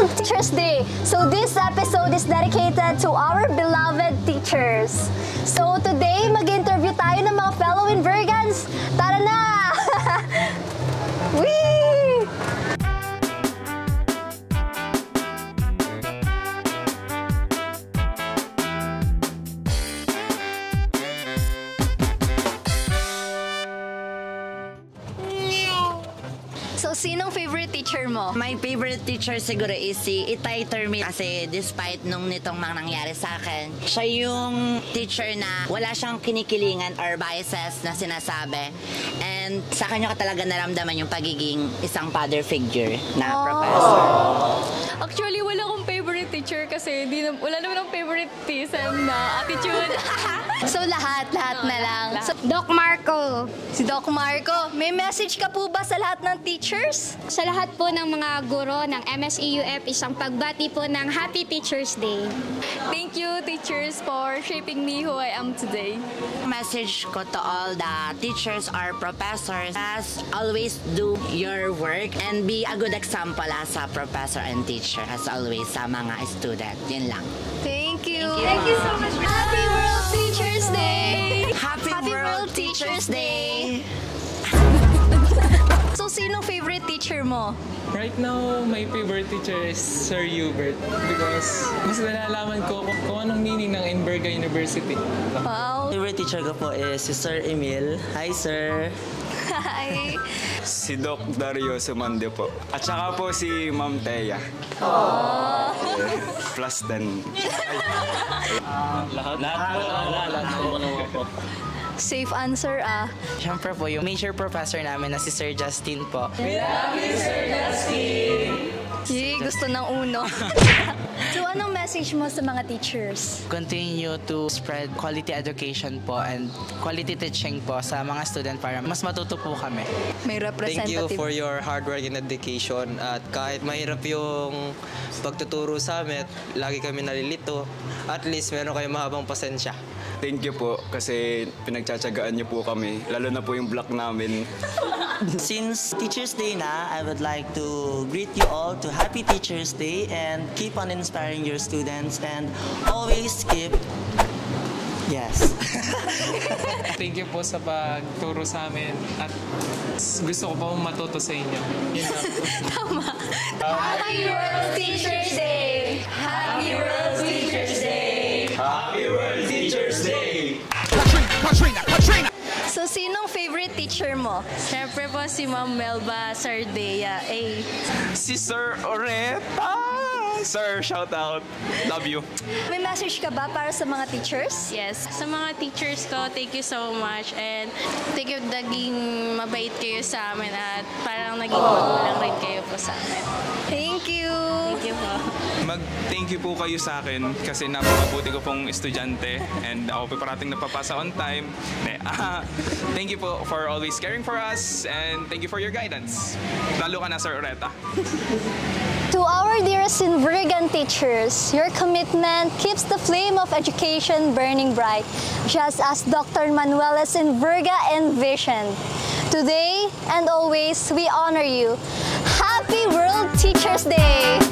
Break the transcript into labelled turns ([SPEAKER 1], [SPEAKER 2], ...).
[SPEAKER 1] World Teachers Day. So this episode is dedicated to our beloved teachers. So today, mag-interview tayo ng mga fellow Invergans. Tara na! Whee! So, sinong favorite teacher mo?
[SPEAKER 2] My favorite teacher siguro is si Itay Termi kasi despite nung nitong mga nangyari sa akin, siya yung teacher na wala siyang kinikilingan or biases na sinasabi. And sa kanya ka talaga naramdaman yung pagiging isang father figure na professor.
[SPEAKER 3] Actually, wala akong favorite teacher kasi wala naman akong favoritism na attitude.
[SPEAKER 1] So, lahat na lang. So,
[SPEAKER 4] Doc Marco.
[SPEAKER 1] si Doc Marco, may message ka po ba sa lahat ng teachers?
[SPEAKER 4] Sa lahat po ng mga guro ng MSEUF, isang pagbati po ng Happy Teachers Day.
[SPEAKER 3] Thank you, teachers, for shaping me who I am today.
[SPEAKER 2] Message ko to all the teachers or professors as always do your work and be a good example as a professor and teacher as always sa mga student. Yun lang.
[SPEAKER 1] Thank you. Thank you so much. Happy World Teachers Day!
[SPEAKER 2] Happy World Teachers Day!
[SPEAKER 1] So, sinong favorite teacher mo?
[SPEAKER 5] Right now, my favorite teacher is Sir Hubert because mas nalalaman ko kung anong meaning ng Inverga University.
[SPEAKER 1] Wow.
[SPEAKER 6] Favorite teacher ko po is si Sir Emil. Hi, sir!
[SPEAKER 1] Hi.
[SPEAKER 7] Si Doc Dario Sumande po. At saka po si Ma'am Thea. Plus then.
[SPEAKER 5] Lahat po.
[SPEAKER 1] Safe answer, ah.
[SPEAKER 6] Siyempre po, yung major professor namin na si Sir Justin po.
[SPEAKER 1] Yay, gusto ng uno. So, anong message mo sa mga teachers?
[SPEAKER 6] Continue to spread quality education po and quality teaching po sa mga student para mas matuto po kami.
[SPEAKER 1] May
[SPEAKER 8] Thank you
[SPEAKER 1] representative.
[SPEAKER 8] for your hard work and dedication at kahit mahirap yung pagtuturo sa amin, lagi kami nalilito. At least meron kayong mahabang pasensya.
[SPEAKER 7] Thank you po kasi pinagtsatsagaan niyo po kami. Lalo na po yung block namin.
[SPEAKER 6] Since Teachers Day na, I would like to greet you all to Happy Teachers Day and keep on inspiring your students and always keep... Yes.
[SPEAKER 5] Thank you po sa pagturo sa amin at gusto ko po matuto sa inyo. Yun lang po.
[SPEAKER 1] Happy World Teachers Day! Happy World Teachers Day!
[SPEAKER 7] Happy World Teachers Day!
[SPEAKER 1] So, sinong favorite teacher mo?
[SPEAKER 3] Siyempre po si Ma'am Melba Sardea.
[SPEAKER 7] Si Sir Oreta! Sir, shout out. Love you.
[SPEAKER 1] May message ka ba para sa mga teachers?
[SPEAKER 3] Yes, sa mga teachers ko, thank you so much and thank you naging mabait kayo sa amin at parang naging magulang rin kayo po sa amin.
[SPEAKER 1] Thank you!
[SPEAKER 3] Thank you po.
[SPEAKER 9] Mag-thank you po kayo sa akin kasi napakabuti ko pong estudyante and ako po parating napapasa on time. Thank you po for always caring for us and thank you for your guidance. Lalo ka na, Sir Oreta.
[SPEAKER 1] To our dearest Invergan teachers, your commitment keeps the flame of education burning bright, just as Dr. Manuelas Inverga envisioned. Today and always, we honor you. Happy World Teachers Day!